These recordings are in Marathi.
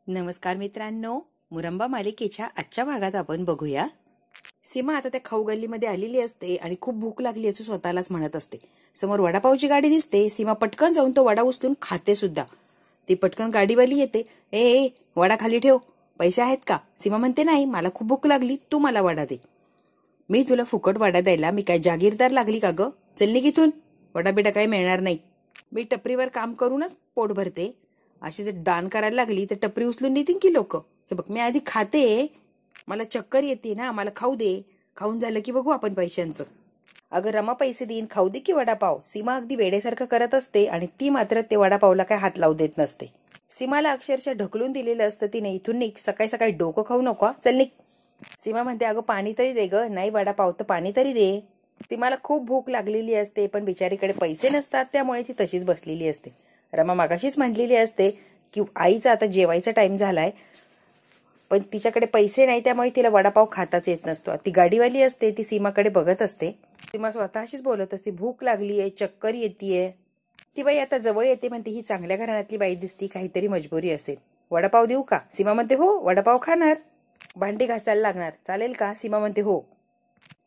नमस्कार मित्रांनो, मुरंबा मालिकेच्या आजच्या भागात आपण बघूया. सीमा आता त्या खाऊ गल्लीमध्ये आलेली असते आणि खूप भूक लागली असं स्वतःलाच म्हणत असते. समोर वडापावची गाडी दिसते. सीमा पटकन जाऊन तो वडा उचलून खाते सुद्धा. ती पटकन गाडीवाली येते. ए वडा खाली ठेव, पैसे आहेत का? सीमा म्हणते नाही, मला खूप भूक लागली, तू मला वडा दे. मी तुला फुकट वडा द्यायला मी काय जागीरदार लागली का ग? चल निघ इथून, वडा बिडा काही मिळणार नाही. मी टपरीवर काम करूनच पोट भरते. अशी जर दान करायला लागली तर टपरी उचलून नेतील की लोक. हे बघ, मी आधी खाते, मला चक्कर येते ना, मला खाऊ दे. खाऊन झालं की बघू आपण पैशांचं. अगं रमा पैसे देईन, खाऊ दे की वडापाव. सीमा अगदी वेडेसारखं करत असते आणि ती मात्र ते वडापावला काय हात लावू देत नसते. सीमाला अक्षरशः ढकलून दिलेलं असतं तिने, इथून निघ, सकाळी सकाळी डोकं खाऊ नको, चल निघ. सीमा म्हणते अगं पाणी तरी दे ग. नाही वडापाव तर पाणी तरी दे. सीमाला खूप भूक लागलेली असते पण बिचारीकडे पैसे नसतात, त्यामुळे ती तशीच बसलेली असते. रमा मागाशीच म्हटलेली असते की आईचा आता जेवायचा टाइम झालाय, पण तिच्याकडे पैसे नाही, त्यामुळे तिला वडापाव खाताच येत नसतो. ती गाडीवाली असते, ती सीमाकडे बघत असते. सीमा स्वतःशीच बोलत असते, भूक लागलीये, चक्कर येतेय. ती बाई आता जवळ येते, म्हणते ही चांगल्या घराण्यातली बाई दिसती, काहीतरी मजबुरी असेल. वडापाव देऊ का? सीमा म्हणते हो. वडापाव खाणार? भांडी घासायला लागणार, चालेल का? सीमा म्हणते हो.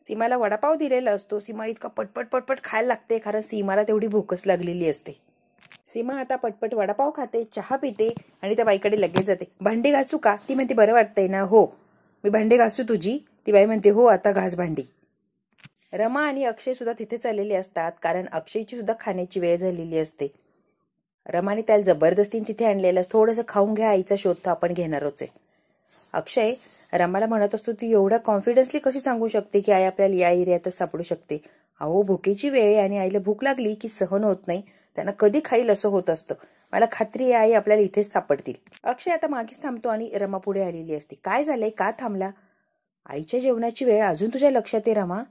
सीमाला वडापाव दिलेला असतो. सीमा इतका पटपट पटपट खायला लागते, कारण सीमाला तेवढी भूकच लागलेली असते. सीमा आता पटपट वडापाव खाते, चहा पिते आणि त्या बाईकडे लगेच जाते. भांडी घासू का? ती म्हणते बरं वाटतंय ना? हो. मी भांडी घासू तुझी? ती बाई म्हणते हो, आता घास भांडी. रमा आणि अक्षय सुद्धा तिथे चाललेले असतात, कारण अक्षयची सुद्धा खाण्याची वेळ झालेली असते. रमाने त्याला जबरदस्तीने तिथे आणलेलं, थोडंसं खाऊन घ्या, आईचा शोध तर आपण घेणारच आहे. अक्षय रमाला म्हणत असतो, ती एवढ्या कॉन्फिडन्सली कशी सांगू शकते की आई आपल्याला या एरियातच सापडू शकते? अहो, भुकेची वेळ आहे आणि आईला भूक लागली की सहन होत नाही, त्यांना कधी खाईल असं होत असतं. मला खात्री आहे आई आपल्याला इथेच सापडतील. अक्षय आता मागेच थांबतो आणि रमा पुढे आलेली असते. काय झालंय, का थांबला? आईच्या जेवणाची वेळ अजून तुझ्या लक्षात आहे रमा?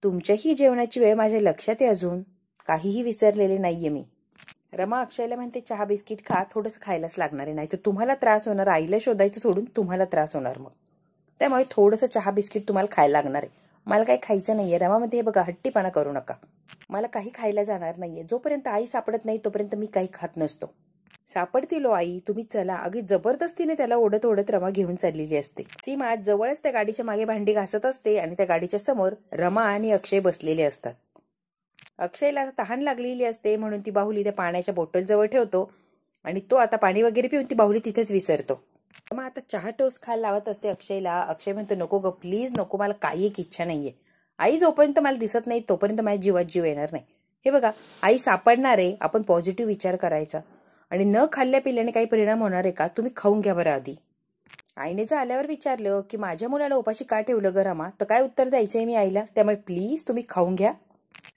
तुमच्याही जेवणाची वेळ माझ्या लक्षात आहे, अजून काहीही विसरलेले नाहीये मी. रमा अक्षयला म्हणते चहा बिस्किट खा, थोडंसं खायलाच लागणार आहे, नाही तर तुम्हाला त्रास होणार. आईला शोधायचं सोडून तुम्हाला त्रास होणार मग, त्यामुळे थोडंसं चहा बिस्किट तुम्हाला खायला लागणार आहे. मला काही खायचं नाहीये. रमा म्हणते हे बघा, हट्टीपणा करू नका, मला काही खायला जाणार नाहीये. जोपर्यंत आई सापडत नाही तोपर्यंत मी काही खात नसतो. सापडतील ओ आई, तुम्ही चला. अगदी जबरदस्तीने त्याला ओढत ओढत रमा घेऊन चाललेली असते. सीमा जवळच त्या गाडीच्या मागे भांडी घासत असते आणि त्या गाडीच्या समोर रमा आणि अक्षय बसलेले असतात. अक्षयला तहान लागलेली असते, म्हणून ती बाहुली त्या पाण्याच्या बॉटल जवळ ठेवतो आणि तो आता पाणी वगैरे पिऊन ती बाहुली तिथेच विसरतो. मग आता चहा टोस्ट खायला लावत असते अक्षयला. अक्षय म्हणतो नको ग, प्लीज नको, मला काही एक इच्छा नाहीये. आई जोपर्यंत मला दिसत नाही तोपर्यंत माझ्या जीवात जीव येणार नाही. हे बघा, आई सापडणार आहे, आपण पॉझिटिव्ह विचार करायचा. आणि न खाल्ल्या पिल्याने काही परिणाम होणार आहे का? तुम्ही खाऊन घ्या बरं आधी. आईने जर आल्यावर विचारलं की माझ्या मुलाला उपाशी का ठेवलं ग रमा, तर काय उत्तर द्यायचंय मी आईला? त्यामुळे प्लीज तुम्ही खाऊन घ्या.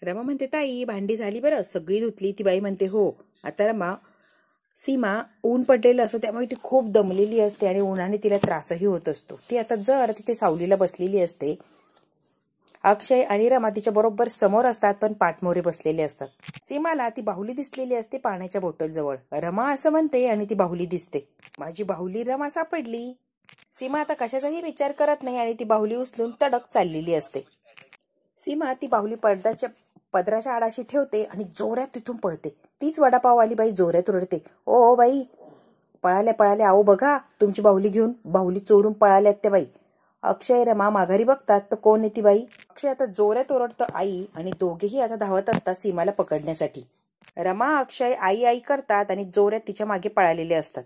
रमा म्हणते ताई भांडी झाली बरं, सगळी धुतली. ती बाई म्हणते हो. आता रमा, सीमा ऊन पडलेलं असतं त्यामुळे ती खूप दमलेली असते आणि उन्हाने तिला त्रासही होत असतो. ती आता जर तिथे सावलीला बसलेली असते. अक्षय आणि रमा तिच्या बरोबर समोर असतात, पण पाठमोरे बसलेले असतात. सीमाला ती बाहुली दिसलेली असते पाण्याच्या बॉटल जवळ. रमा असं म्हणते आणि ती बाहुली दिसते. माझी बाहुली रमा सापडली. सीमा आता कशाचाही विचार करत नाही आणि ती बाहुली उचलून तडक चाललेली असते. सीमा ती बाहुली पदराच्या आडाशी ठेवते आणि जोरात तिथून पळते. तीच वडापाववाली बाई जोरात ओरडते, ओ बाई, पळाल्या पळाल्या, आहो बघा, तुमची बाहुली घेऊन बाहुली चोरून पळाल्यात त्या बाई. अक्षय रमा माघारी बघतात तर कोण आहे ती बाई? अक्षय आता जोरात ओरडतं आई, आणि दोघेही आता धावत असतात सीमाला पकडण्यासाठी. रमा अक्षय आई आई करतात आणि जोरात तिच्या मागे पळालेले असतात.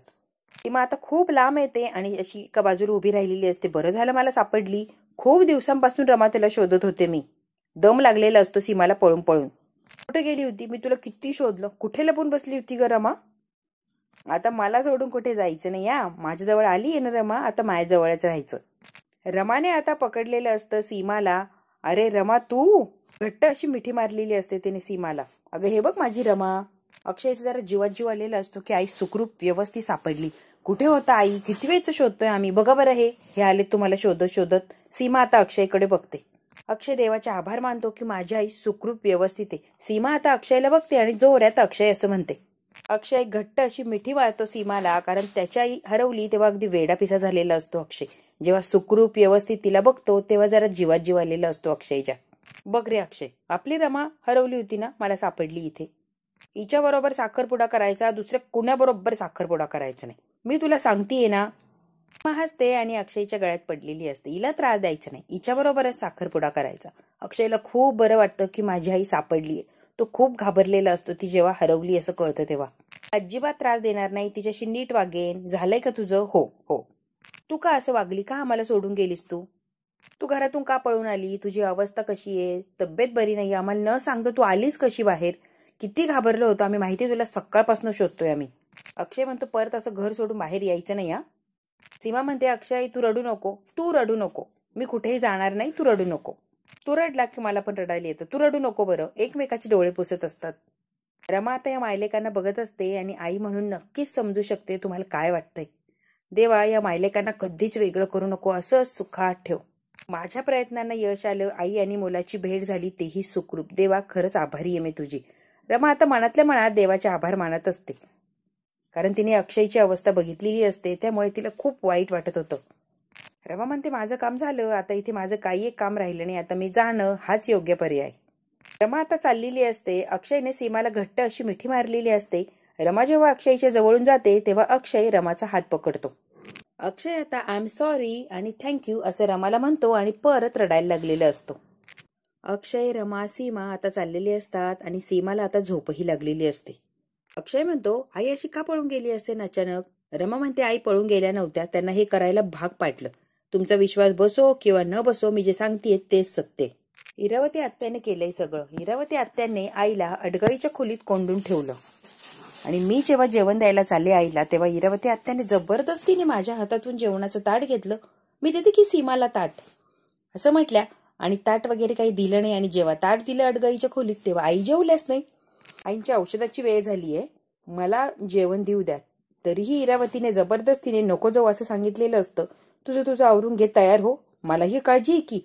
सीमा आता खूप लांब येते आणि अशी एका बाजूला उभी राहिलेली असते. बरं झालं मला सापडली, खूप दिवसांपासून रमा तिला शोधत होते मी. दम लागलेला असतो सीमाला पळून पळून. कुठे गेली होती? मी तुला किती शोधलं, कुठे लपून बसली होती ग रमा? आता मला सोडून कुठे जायचं नाही, या माझ्याजवळ आली आहे ना रमा, आता माझ्याजवळच राहायचं. रमाने आता पकडलेलं असतं सीमाला. अरे रमा तू, घट्ट अशी मिठी मारलेली असते तिने सीमाला. अगं हे बघ माझी रमा. अक्षयचं जरा जीवात जीव आलेला असतो की आई सुखरूप व्यवस्थित सापडली. कुठे होता आई? किती वेळचं शोधतोय आम्ही, बघा बरं हे आले तुम्हाला शोधत शोधत. सीमा आता अक्षयकडे बघते. अक्षय देवाचे आभार मानतो की माझी आई सुखरूप व्यवस्थित आहे. सीमा आता अक्षयला बघते आणि जोरात अक्षय असं म्हणते. अक्षय घट्ट अशी मिठी मारतो सीमाला, कारण त्याची आई हरवली तेव्हा अगदी वेडापिसा झालेला असतो अक्षय. जेव्हा सुखरूप व्यवस्थित तिला बघतो तेव्हा जरा जीवात जीव आलेला असतो अक्षयच्या. बघ रे अक्षय, आपली रमा हरवली होती ना, मला सापडली इथे. हिच्या बरोबर साखरपुडा करायचा, दुसऱ्या कुणाबरोबर साखरपुडा करायचा नाही. मी तुला सांगतेय ना. सीमा हसते आणि अक्षयच्या गळ्यात पडलेली असते. हिला त्रास द्यायचा नाही, हिच्याबरोबरच साखरपुडा करायचा. अक्षयला खूप बरं वाटतं की माझी आई सापडलीये. तो खूप घाबरलेला असतो ती जेव्हा हरवली असं कळतं तेव्हा. अजिबात त्रास देणार नाही, तिच्याशी नीट वागेन. झालंय का तुझं? हो हो. तू का असं वागली? का आम्हाला सोडून गेलीस तू? तू घरातून का पळून आली? तुझी अवस्था कशी आहे? तब्येत बरी नाही, आम्हाला न सांगतो तू आलीस कशी बाहेर? किती घाबरलो होतो आम्ही माहिती, तुला सकाळपासून शोधतोय आम्ही. अक्षय म्हणतो परत असं घर सोडून बाहेर यायचं नाही हा. सीमा म्हणते अक्षय तू रडू नको, तू रडू नको. मी कुठेही जाणार नाही, तू रडू नको. तू रडला की मला पण रडायला येतं. तू रडू नको बरं. एकमेकाचे डोळे पुसत असतात. रमा आता या मायलेकांना बघत असते आणि आई म्हणून नक्कीच समजू शकते तुम्हाला काय वाटतंय. देवा या मायलेकांना कधीच वेगळं करू नको, असं सुखात ठेव. माझ्या प्रयत्नांना यश आलं, आई आणि मुलाची भेट झाली तेही सुखरूप. देवा खरंच आभारी आहे मी तुझी. रमा आता मनातल्या मनात देवाचे आभार मानत असते, कारण तिने अक्षयची अवस्था बघितलेली असते, त्यामुळे तिला खूप वाईट वाटत होतं. रमा म्हणते माझं काम झालं, आता इथे माझं काही एक काम राहिलं नाही, आता मी जाणं हाच योग्य पर्याय. रमा आता चाललेली असते. अक्षयने सीमाला घट्ट अशी मिठी मारलेली असते. रमा जेव्हा अक्षयच्या जवळून जाते तेव्हा अक्षय रमाचा हात पकडतो. अक्षय आता आय एम सॉरी आणि थँक्यू असं रमाला म्हणतो आणि परत रडायला लागलेला असतो. अक्षय, रमा, सीमा आता चाललेली असतात आणि सीमाला आता झोपही लागलेली असते. अक्षय म्हणतो आई अशी का पळून गेली असेल अचानक? रमा म्हणते आई पळून गेल्या नव्हत्या, त्यांना हे करायला भाग पाडलं. तुमचा विश्वास बसो किंवा न बसो, मी जे सांगतेय तेच सत्य. इरावती आत्याने केलंय सगळं. इरावती आत्याने आईला अडगळीच्या खोलीत कोंडून ठेवलं आणि मी जेव्हा जेवण द्यायला चालले आईला तेव्हा इरावती आत्याने जबरदस्तीने माझ्या हातातून जेवणाचं ताट घेतलं. मी देते की सीमाला ताट असं म्हटल्या आणि ताट वगैरे काही दिलं नाही. आणि जेव्हा ताट दिलं अडगळीच्या खोलीत तेव्हा आई जेवल्याच नाही. आईंच्या औषधाची वेळ झालीये, मला जेवण देऊ द्या. तरीही इरावतीने जबरदस्तीने नको जाऊ असं सांगितलेलं असतं. तुझं आवरून घे, तयार हो, मलाही काळजी आहे की.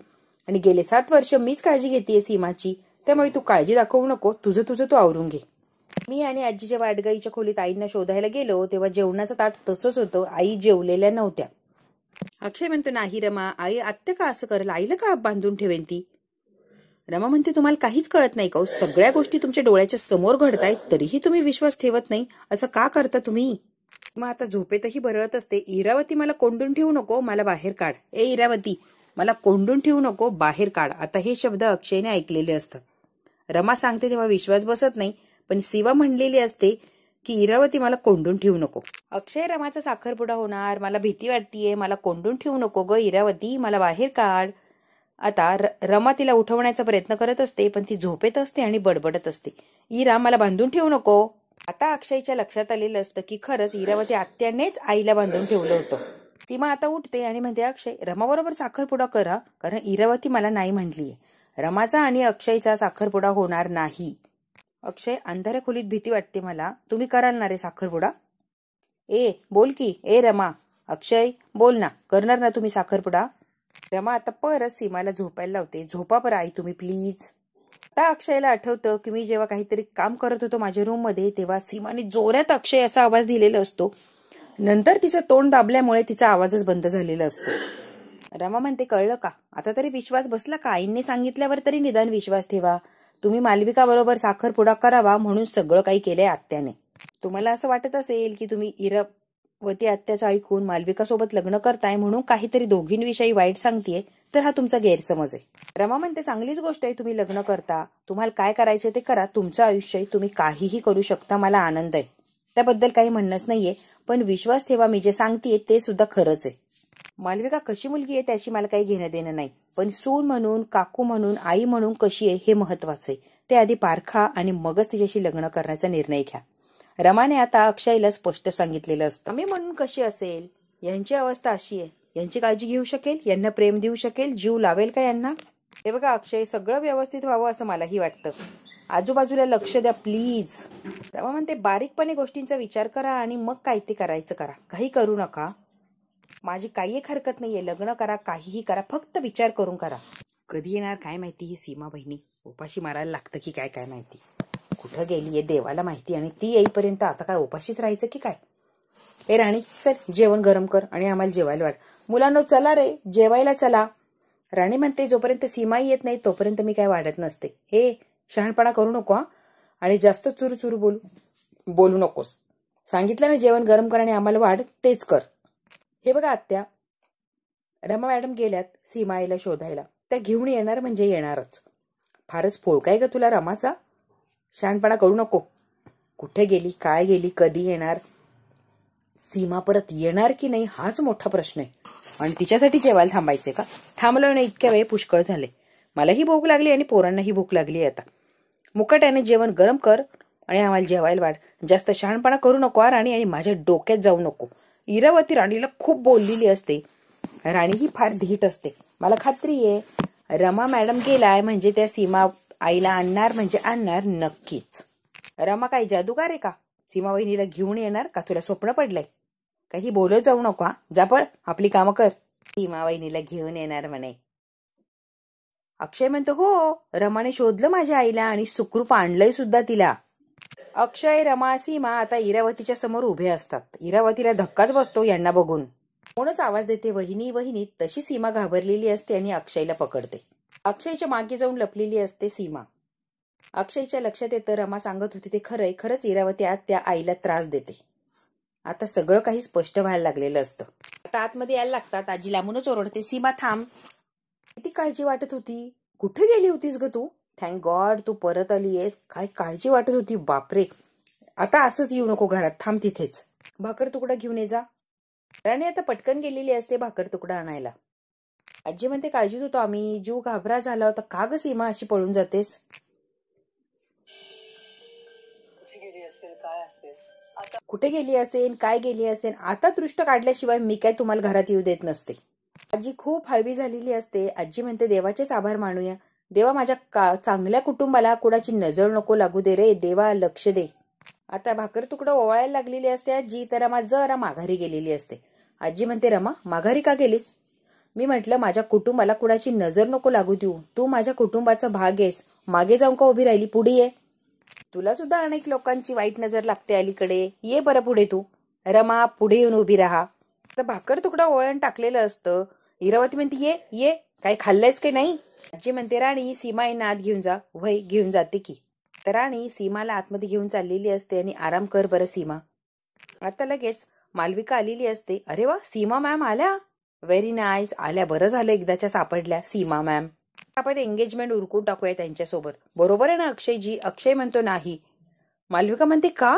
आणि गेले 7 वर्ष मीच काळजी घेतेय सीमाची, त्यामुळे तू काळजी दाखवू नको. तुझं तू आवरून घे. मी आणि आजी जेव्हा अडगळीच्या खोलीत आईंना शोधायला गेलो तेव्हा जेवणाचं ताट तसंच होतं. आई जेवलेल्या नव्हत्या. अक्षय म्हणतो नाही रमा, आई आत्या का असं करेल? आईला का बांधून ठेवेन ती? रमा म्हणते तुम्हाला काहीच कळत नाही का? सगळ्या गोष्टी तुमच्या डोळ्याच्या समोर घडतायत तरीही तुम्ही विश्वास ठेवत नाही. असं का करता तुम्ही? मग आता झोपेतही बरळत असते. इरावती मला कोंडून ठेवू नको, मला बाहेर काढ. ए इरावती, मला कोंडून ठेवू नको, बाहेर काढ. आता हे शब्द अक्षयने ऐकलेले असतात. रमा सांगते तेव्हा विश्वास बसत नाही, पण सीमा म्हणलेली असते की इरावती मला कोंडून ठेवू नको. अक्षय रमाचा साखरपुडा होणार, मला भीती वाटतीये, मला कोंडून ठेवू नको ग इरावती, मला बाहेर काढ. आता रमा तिला उठवण्याचा प्रयत्न करत असते, पण ती झोपेत असते आणि बडबडत असते. इरा मला बांधून ठेवू नको. आता अक्षयच्या लक्षात आलेलं असतं की खरंच इरावती आत्यानेच आईला बांधून ठेवलं होतं. सीमा आता उठते आणि म्हणते अक्षय रमाबरोबर साखरपुडा करा, कारण इरावती मला नाही म्हटलीये. रमाचा आणि अक्षयचा साखरपुडा होणार नाही. अक्षय, अंधाऱ्या खोलीत भीती वाटते मला, तुम्ही कराल ना रे साखरपुडा? ए बोल की, ए रमा. अक्षय बोल ना, करणार ना तुम्ही साखरपुडा? रमा आता परत सीमाला झोपायला लावते. झोपा पर आई तुम्ही प्लीज. आता अक्षयला आठवतं की मी जेव्हा काहीतरी काम करत होतो माझ्या रूम मध्ये तेव्हा सीमाने जोरात अक्षय असा आवाज दिलेला असतो. नंतर तिचं तोंड दाबल्यामुळे तिचा आवाजच बंद झालेला असतो. रमा म्हणते कळलं का? आता तरी विश्वास बसला का? आईंनी सांगितल्यावर तरी निदान विश्वास ठेवा. तुम्ही मालविका बरोबर साखरपुडा करावा म्हणून सगळं काही केलंय आत्याने. तुम्हाला असं वाटत असेल की तुम्ही इरावती आत्याचं ऐकून मालविका सोबत लग्न करताय म्हणून काहीतरी दोघींविषयी वाईट सांगतेय, तर हा तुमचा गैरसमज आहे. रमा म्हणते चांगलीच गोष्ट आहे, तुम्ही लग्न करता, तुम्हाला काय करायचं ते करा, तुमचं आयुष्य आहे, तुम्ही काहीही करू शकता, मला आनंद आहे, त्याबद्दल काही म्हणणंच नाहीये. पण विश्वास ठेवा, मी जे सांगतेय ते सुद्धा खरंच आहे. मालविका कशी मुलगी आहे त्याची मला काही घेणं देणं नाही, पण सून म्हणून, काकू म्हणून, आई म्हणून कशी आहे हे महत्वाचं आहे. ते आधी पारखा आणि मगच तिच्याशी लग्न करण्याचा निर्णय घ्या. रमाने आता अक्षयला स्पष्ट सांगितलेलं असतं. मी म्हणून कशी असेल, यांची अवस्था अशी आहे, यांची काळजी घेऊ शकेल, यांना प्रेम देऊ शकेल, जीव लावेल का यांना? हे बघा अक्षय, सगळं व्यवस्थित व्हावं असं मलाही वाटतं. आजूबाजूला लक्ष द्या प्लीज. रमा म्हणते बारीकपणे गोष्टींचा विचार करा आणि मग काय ते करायचं करा, काही करू नका. माझी काही एक हरकत नाहीये, लग्न करा, काहीही करा, फक्त विचार करून करा. कधी येणार काय माहिती ही सीमा बहिणी, उपाशी मारायला लागतं की काय काय माहिती, कुठं गेलीये देवाला माहिती. आणि ती येईपर्यंत आता काय उपाशीच राहायचं की काय? ए राणी चल जेवण गरम कर आणि आम्हाला जेवायला वाढ. मुलांनो चला रे जेवायला चला. राणी म्हणते जोपर्यंत सीमा येत नाही तोपर्यंत मी काय वाढत नसते. हे शहाणपणा करू नको हा, आणि जास्त चुरू बोलू नकोस. सांगितलं ना जेवण गरम कर आणि आम्हाला वाढ, तेच कर. हे बघा आत्या, रमा मॅडम गेल्यात सीमा आईला शोधायला. त्या घेऊन येणार म्हणजे येणारच. फारच फोळका आहे ग तुला रमाचा. शहाणपणा करू नको. कुठे गेली, काय गेली, कधी येणार, सीमा परत येणार की नाही हाच मोठा प्रश्न आहे. आणि तिच्यासाठी जेवायला थांबायचे का? थांबलो नाही इतक्या वेळ पुष्कळ झाले. मलाही भूक लागली आणि पोरांनाही भूक लागली. आता मुकाट्याने जेवण गरम कर आणि आम्हाला जेवायला वाढ. जास्त शहाणपणा करू नको आणि माझ्या डोक्यात जाऊ नको. इरावती राणीला खूप बोललेली असते. राणी ही फार धीट असते. मला खात्री आहे रमा मॅडम गेलाय म्हणजे त्या सीमा आईला आणणार म्हणजे आणणार नक्कीच. रमा काही जादूगार आहे का? सीमा वहिनीला घेऊन येणार का? तुला स्वप्न पडलंय? काही बोलत जाऊ नको. जा पळ, आपली कामं कर. सीमा वहिनीला घेऊन येणार म्हणे. अक्षय म्हणतो हो, रमाने शोधलं माझ्या आईला आणि सुखरूप आणलंय सुद्धा तिला. अक्षय, रमा, सीमा आता इरावतीच्या समोर उभे असतात. इरावतीला धक्काच बसतो यांना बघून. कोणच आवाज देते वहिनी वहिनी, तशी सीमा घाबरलेली असते आणि अक्षयला पकडते. अक्षयच्या मागे जाऊन लपलेली असते सीमा. अक्षयच्या लक्षात येतं रमा सांगत होती ते खरंय. खरंच इरावती आज त्या आईला त्रास देते. आता सगळं काही स्पष्ट व्हायला लागलेलं असतं. आता आतमध्ये यायला लागतात. आजी लांबूनच ओरडते, सीमा थांब. किती काळजी वाटत होती. कुठे गेली होतीस ग तू? थँक गॉड तू परत आलीयस. काय काळजी वाटत होती. बापरे. आता असंच येऊ नको घरात, थांब तिथेच. भाकर तुकडा घेऊन ये जा. राणी आता पटकन गेलेली असते भाकर तुकडा आणायला. आजी म्हणते काळजीत होतो आम्ही. जीव घाबरा झाला होता. का ग सीमा अशी पळून जातेस? कुठे गेली असेल, काय गेली असेल, आता दृष्ट काढल्याशिवाय मी काय तुम्हाला घरात येऊ देत नसते. आजी खूप हळवी झालेली असते. आजी म्हणते देवाचेच आभार मानूया. देवा माझ्या चांगल्या कुटुंबाला कुणाची नजर नको लागू दे रे देवा, लक्ष दे. आता भाकर तुकडं ओवाळायला लागलेली असते आजी. तर रमा जरा माघारी गेलेली असते. आजी म्हणते रमा माघारी का गेलीस? मी म्हटलं माझ्या कुटुंबाला कुणाची नजर नको लागू देऊ. तू माझ्या कुटुंबाचा भाग आहेस. मागे जाऊन का उभी राहिली? पुढे ये. तुला सुद्धा अनेक लोकांची वाईट नजर लागते अलीकडे. ये बरं पुढे तू. रमा पुढे येऊन उभी राहा. तर भाकर तुकडा ओवाळून टाकलेलं असतं. इरावती म्हणते ये ये, काही खाल्लंयस की नाही? आजी म्हणते राणी सीमाईना आत घेऊन जा. वय घेऊन जाते की. तर राणी सीमाला आतमध्ये घेऊन चाललेली असते आणि आराम कर बरं सीमा. आता लगेच मालविका आलेली असते. अरे वा, सीमा मॅम आल्या. Very nice. आल्या, बरं झालं एकदाच्या सापडल्या सीमा मॅम. आपण एंगेजमेंट उरकून टाकूया त्यांच्यासोबत. बरोबर आहे ना अक्षयजी? अक्षय म्हणतो नाही. मालविका म्हणते का?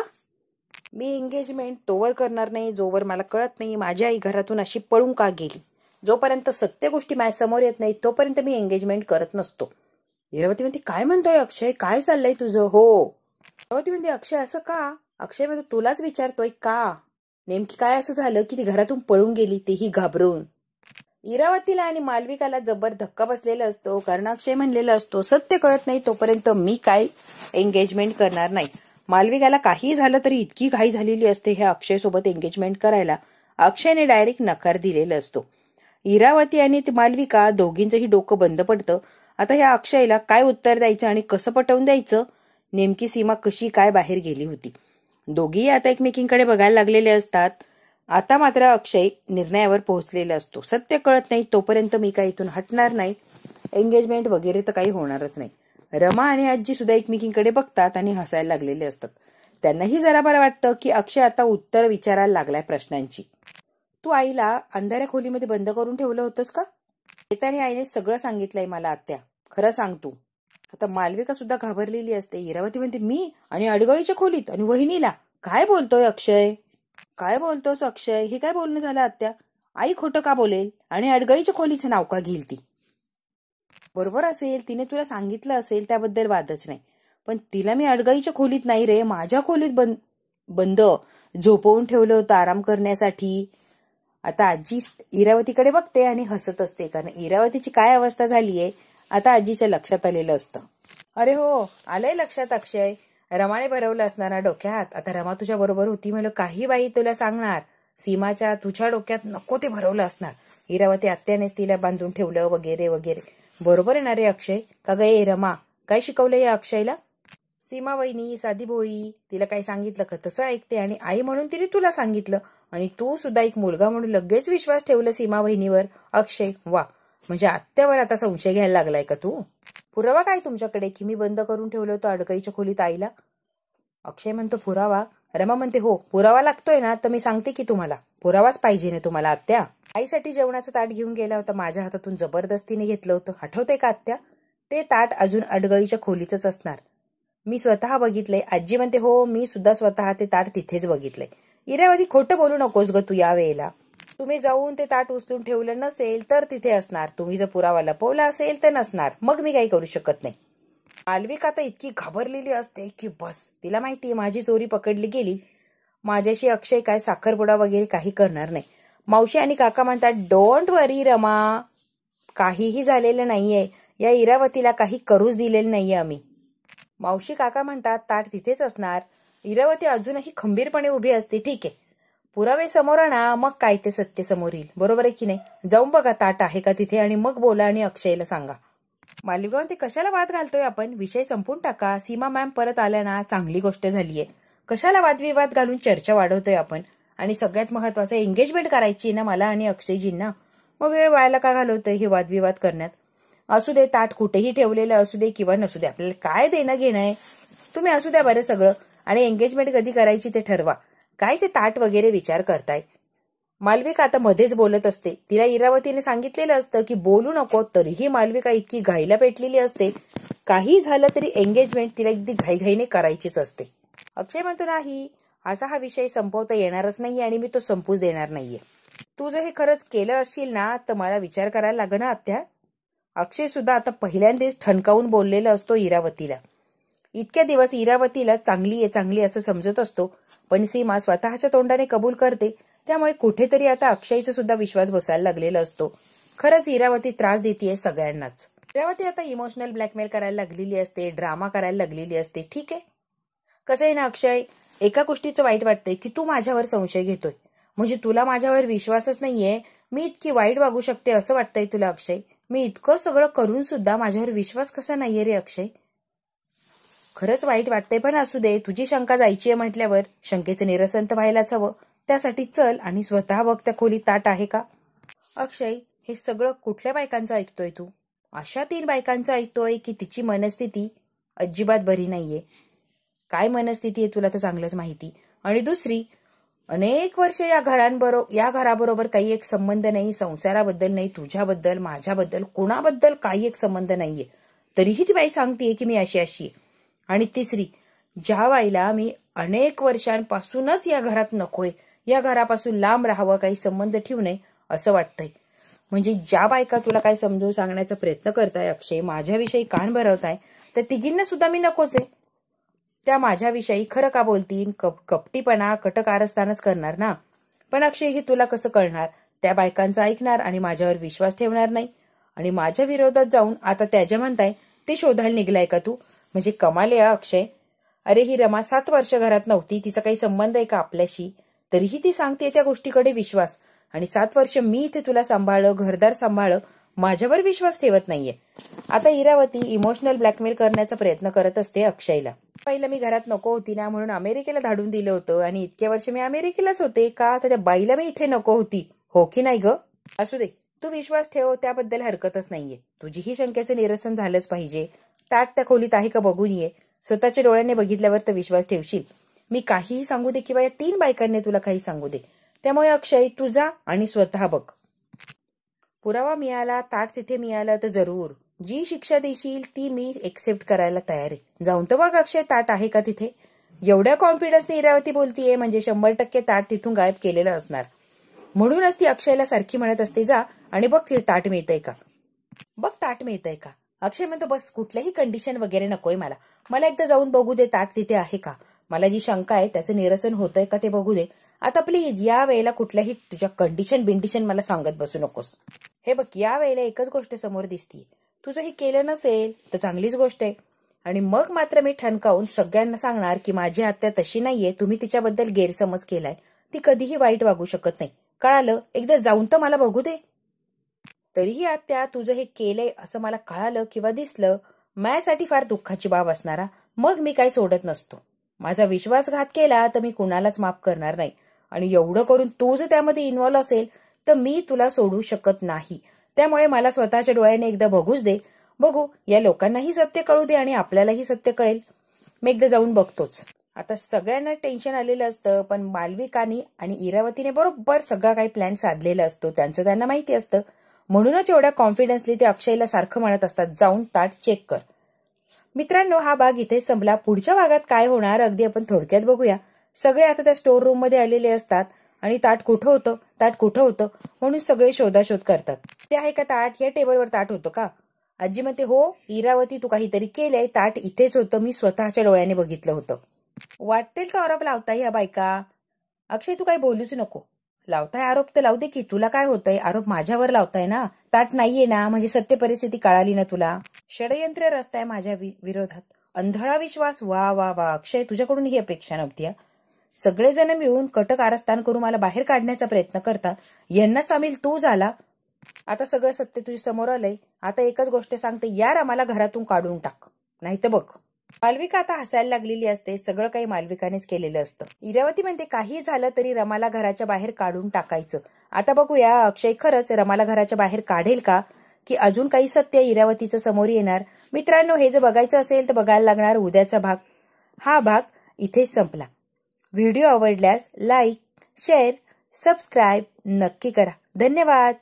मी एंगेजमेंट तोवर करणार नाही जोवर मला कळत नाही माझी आई घरातून अशी पळून का गेली. जोपर्यंत सत्य गोष्टी माझ्या समोर येत नाही तोपर्यंत मी एंगेजमेंट करत नसतो. इरावती म्हणते काय म्हणतोय अक्षय, काय चाललंय तुझं? हो. इरावती म्हणते अक्षय असं का? अक्षय म्हणतो तुलाच विचारतोय का. नेमकी काय असं झालं की ती घरातून पळून गेली, तेही घाबरून. इरावतीला आणि मालविकाला जबर धक्का बसलेला असतो. कारण अक्षय म्हणलेला असतो सत्य कळत नाही तोपर्यंत मी काय एंगेजमेंट करणार नाही. मालविकाला काही झालं तरी इतकी घाई झालेली असते हे अक्षय सोबत एंगेजमेंट करायला. अक्षयने डायरेक्ट नकार दिलेला असतो. इरावती आणि मालविका दोघींचंही डोकं बंद पडतं. आता ह्या अक्षयला काय उत्तर द्यायचं आणि कसं पटवून द्यायचं. नेमकी सीमा कशी काय बाहेर गेली होती. दोघीही आता एकमेकींकडे बघायला लागलेले असतात. आता मात्र अक्षय निर्णयावर पोहोचलेला असतो. सत्य कळत नाही तोपर्यंत मी काही इथून हटणार नाही. एंगेजमेंट वगैरे तर काही होणारच नाही. रमा आणि आजी सुद्धा एकमेकींकडे बघतात आणि हसायला लागलेले असतात. त्यांनाही जरा बरं वाटतं की अक्षय आता उत्तर विचारायला लागलाय प्रश्नांची. तू आईला अंधाऱ्या खोलीमध्ये बंद करून ठेवलं होतंस का? येताना आईने सगळं सांगितलंय मला आत्या. खरं सांग तू. आता मालविका सुद्धा घाबरलेली असते. इरावती म्हणते मी आणि अडगळीच्या खोलीत आणि वहिनीला. काय बोलतोय अक्षय? काय बोलतोस अक्षय? हे काय बोलणं झालं आत्या? आई खोटं का बोलेल आणि अडगळीच्या खोलीचं नाव का घेईल ती? बरोबर असेल, तिने तुला सांगितलं असेल, त्याबद्दल वादच नाही. पण तिला मी अडगळीच्या खोलीत नाही रे, माझ्या खोलीत बंद झोपवून ठेवलं होतं आराम करण्यासाठी. आता आजी इरावतीकडे बघते आणि हसत असते. कारण इरावतीची काय अवस्था झालीये आता आजीच्या लक्षात आलेलं असतं. अरे हो, आलंय लक्षात अक्षय. रमाने भरवलं असणार डोक्यात. आता रमा तुझ्या बरोबर होती म्हणलं काही बाई तुला सांगणार. सीमाच्या तुझ्या डोक्यात नको ते भरवलं असणार. इरावती आत्यानेच तिला बांधून ठेवलं वगैरे वगैरे. बरोबर आहे ना रे अक्षय? का गे रमा काय शिकवलं या अक्षयला? सीमा वहिनी साधी भोळी, तिला काही सांगितलं का तसं ऐकते आणि आई म्हणून तिने तुला सांगितलं आणि तू सुद्धा एक मुलगा म्हणून लगेच विश्वास ठेवला सीमा वहिनीवर. अक्षय वा, म्हणजे आत्यावर आता संशय घ्यायला लागलाय का तू? पुरावा काय तुमच्याकडे की मी बंद करून ठेवलं होतं अडगळीच्या खोलीत आईला? अक्षय म्हणतो पुरावा? रमा म्हणते, हो पुरावा लागतोय ना, तर मी सांगते की तुम्हाला पुरावाच पाहिजे ना तुम्हाला आत्या. आईसाठी जेवणाचं ताट घेऊन गेला होता, माझ्या हातातून जबरदस्तीने घेतलं होतं, आठवतंय का आत्या? ते ताट अजून अडगळीच्या खोलीतच असणार. मी स्वतः बघितलंय. आजी म्हणते, हो मी सुद्धा स्वतः ते ताट तिथेच बघितलंय. इरावती खोटं बोलू नकोस ग तू या वेळेला. तुम्ही जाऊन ते ताट उचलून ठेवलं नसेल तर तिथे असणार, तुम्ही जर पुरावा लपवला असेल तर नसणार, मग मी काही करू शकत नाही. मालविका आता इतकी घाबरलेली असते की बस, तिला माहिती माझी चोरी पकडली गेली, माझ्याशी अक्षय काय साखरपुडा वगैरे काही करणार नाही. मावशी आणि काका म्हणतात, डोंट वरी रमा, काहीही झालेलं नाहीये, या इरावतीला काही करूच दिलेलं नाहीये आम्ही. मावशी काका म्हणतात, ताट तिथेच असणार. इरावती अजूनही खंबीरपणे उभी असते. ठीक आहे, पुरावे समोर आणा, मग काय ते सत्य समोर येईल, बरोबर आहे की नाही? जाऊन बघा ताट आहे का तिथे आणि मग बोला आणि अक्षयला सांगा. मालविका म्हणते, कशाला वाद घालतोय आपण, विषय संपून टाका. सीमा मॅम परत आल्या ना, चांगली गोष्ट झालीये. कशाला वादविवाद घालून चर्चा वाढवतोय आपण? आणि सगळ्यात महत्वाचं एंगेजमेंट करायची ना मला आणि अक्षयजींना, मग वेळ व्हायला का घालवतोय हे वादविवाद करण्यात? असू दे, ताट कुठेही ठेवलेलं असू दे किंवा नसू दे, आपल्याला काय देणं घेणं आहे? तुम्ही असू द्या बरं सगळं, आणि एंगेजमेंट कधी करायची ते ठरवा. काय ते ताट वगैरे विचार करताय? मालविका आता मध्येच बोलत असते. तिला इरावतीने सांगितलेलं असतं की बोलू नको, तरीही मालविका इतकी घाईला पेटलेली असते. काही झालं तरी एंगेजमेंट तिला अगदी घाईघाईने करायचीच असते. अक्षय म्हणतो, नाही, असा हा विषय संपवता येणारच नाहीये आणि मी तो संपूच देणार नाहीये. तू जर हे खरंच केलं असेल ना तर मला विचार करायला लागेल ना आत्या. अक्षय सुद्धा आता पहिल्यांदाच ठणकावून बोललेला असतो इरावतीला. इतक्या दिवस इरावतीला चांगली असं समजत असतो, पण सीमा स्वतःच्या तोंडाने कबूल करते, त्यामुळे कुठेतरी आता अक्षयचा सुद्धा विश्वास बसायला लागलेला असतो. खरंच इरावती त्रास देतीये सगळ्यांनाच. इरावती आता इमोशनल ब्लॅकमेल करायला लागलेली असते, ड्रामा करायला लागलेली असते. ठीक आहे, कसं आहे ना अक्षय, एका गोष्टीचं वाईट वाटतंय की तू माझ्यावर संशय घेतोय, म्हणजे तुला माझ्यावर विश्वासच नाहीये. मी इतकी वाईट वागू शकते असं वाटतंय तुला अक्षय? मी इतकं सगळं करून सुद्धा माझ्यावर विश्वास कसा नाहीये रे अक्षय? खरंच वाईट वाटतंय, पण असू दे, तुझी शंका जायची आहे म्हटल्यावर शंकेचं निरसन तर व्हायलाच हवं. त्यासाठी चल आणि स्वतः बघ त्या खोलीत ताट आहे का. अक्षय, हे सगळं कुठल्या बायकांचं ऐकतोय तू? अशा 3 बायकांचं ऐकतोय की तिची मनस्थिती अजिबात बरी नाहीये. काय मनस्थिती आहे तुला तर चांगलंच माहिती. आणि दुसरी, अनेक वर्ष या घराबरोबर काही एक संबंध नाही, संसाराबद्दल नाही, तुझ्याबद्दल, माझ्याबद्दल, कुणाबद्दल काही एक संबंध नाहीये, तरीही ती बाई सांगतेय की मी अशी आहे. आणि तिसरी, ज्या बाईला मी अनेक वर्षांपासूनच या घरात नकोय, या घरापासून लांब राहावं, काही संबंध ठेवू नये असं वाटतंय. म्हणजे ज्या बायका तुला काय समजून सांगण्याचा प्रयत्न करताय अक्षय, माझ्याविषयी कान भरवताय, तर तिघींना सुद्धा मी नकोच आहे. त्या माझ्याविषयी खरं का बोलतील? कपटीपणा, कटकारस्थानच करणार ना. पण अक्षय, हे तुला कसं कळणार? त्या बायकांचं ऐकणार आणि माझ्यावर विश्वास ठेवणार नाही, आणि माझ्या विरोधात जाऊन आता त्याच्या म्हणताय ते शोधायला निघलाय का तू? म्हणजे कमाल आहे अक्षय. अरे, ही रमा 7 वर्ष घरात नव्हती, तिचा काही संबंध आहे का आपल्याशी? तरीही ती सांगते त्या गोष्टीकडे विश्वास, आणि 7 वर्ष मी इथे तुला सांभाळलं, घरदार सांभाळलं, माझ्यावर विश्वास ठेवत नाहीये. आता इरावती इमोशनल ब्लॅकमेल करण्याचा प्रयत्न करत असते अक्षयला. पहिलं मी घरात नको होती ना म्हणून अमेरिकेला धाडून दिलं होतं, आणि इतक्या वर्ष मी अमेरिकेलाच होते का, तर त्या बाईला मी इथे नको होती, हो की नाही ग? असू दे, तू विश्वास ठेव, त्याबद्दल हरकतच नाहीये. तुझीही शंकेचं निरसन झालंच पाहिजे. ताट त्या खोलीत आहे का बघून ये. स्वतःच्या डोळ्याने बघितल्यावर तर विश्वास ठेवशील. मी काहीही सांगू दे किंवा या 3 बायकांनी तुला काही सांगू दे, त्यामुळे अक्षय तू जा आणि स्वतः बघ. पुरावा मिळाला, ताट तिथे मिळालं तर जरूर जी शिक्षा देशील ती मी एक्सेप्ट करायला तयार आहे. जाऊन तर बघ अक्षय, ताट आहे का तिथे. एवढ्या कॉन्फिडन्सने इरावती बोलतीये म्हणजे 100% ताट तिथून गायब केलेलं असणार. म्हणूनच ती अक्षयला सारखी म्हणत असते, जा आणि बघ ते ताट मिळतंय का, बघ ताट मिळतंय का. अक्षय म्हणतो, बस कुठल्याही कंडिशन वगैरे नकोय मला एकदा जाऊन बघू दे ताट तिथे आहे का. मला जी शंका आहे त्याचं निरसन होतंय का ते बघू दे. आता प्लीज या वेळेला कुठल्याही तुझ्या कंडिशन मला सांगत बसू नकोस. हे बघ, या वेळेला एकच गोष्ट समोर दिसतीये, तुझं हे केलं नसेल तर चांगलीच गोष्ट आहे, आणि मग मात्र मी ठणकावून सगळ्यांना सांगणार की माझी आत्या तशी नाहीये, तुम्ही तिच्याबद्दल गैरसमज केलाय, ती कधीही वाईट वागू शकत नाही, कळालं? एकदा जाऊन तर मला बघू दे. तरीही आत्या, तुझं हे केलंय असं मला कळालं किंवा दिसलं, माझ्यासाठी फार दुःखाची बाब असणारा, मग मी काही सोडत नसतो. माझा विश्वासघात केला तर मी कुणालाच माफ करणार नाही, आणि एवढं करून तू जर त्यामध्ये इन्व्हॉल्व असेल तर मी तुला सोडू शकत नाही. त्यामुळे मला स्वतःच्या डोळ्याने एकदा बघूच दे. बघू, या लोकांनाही सत्य कळू दे आणि आपल्यालाही सत्य कळेल. मी एकदा जाऊन बघतोच. आता सगळ्यांना टेन्शन आलेलं असतं, पण मालविकानी आणि इरावतीने बरोबर सगळा काही प्लॅन साधलेला असतो. त्यांचं त्यांना माहिती असतं. म्हणूनच एवढ्या कॉन्फिडन्सली ते अक्षयला सारखं म्हणत असतात, जाऊन ताट चेक कर. मित्रांनो, हा भाग इथे संपला. पुढच्या भागात काय होणार अगदी आपण थोडक्यात बघूया. सगळे आता त्या स्टोर रूम मध्ये आलेले असतात आणि ताट कुठं होतं म्हणून सगळे शोधाशोध करतात. ते आहे का ताट? या टेबलवर ताट होतं का? आजी म्हणते, हो इरावती, तू काहीतरी केलंय, ताट इथेच होतं, मी स्वतःच्या डोळ्याने बघितलं होतं. वाटतील तो आरोप लावताय या बायका. अक्षय, तू काही बोलूच नको. लावताय आरोप तर लावू दे की, तुला काय होतंय? आरोप माझ्यावर लावताय ना. ताट नाहीये ना, म्हणजे सत्य परिस्थिती कळाली ना तुला. षडयंत्र रचताय माझ्या विरोधात. अंधळा विश्वास. वा वा वा अक्षय, तुझ्याकडून ही अपेक्षा नव्हती. सगळेजण मिळून कट कारस्थान करून मला बाहेर काढण्याचा प्रयत्न करता. यांना सामील तू झाला. आता सगळं सत्य तुझ्या समोर आलंय. आता एकच गोष्ट सांगते, यार आम्हाला घरातून काढून टाक, नाही तर बघ. मालविका आता हसायला लागलेली असते. सगळं काही मालविकानेच केलेलं असतं. इरावती म्हणते, काही झालं तरी रमाला घराच्या बाहेर काढून टाकायचं. आता बघूया अक्षय खरंच रमाला घराच्या बाहेर काढेल का, की अजून काही सत्य इरावतीचं समोर येणार. मित्रांनो, हे जर बघायचं असेल तर बघायला लागणार उद्याचा भाग. हा भाग इथेच संपला. व्हिडिओ आवडल्यास लाईक, शेअर, सबस्क्राईब नक्की करा. धन्यवाद.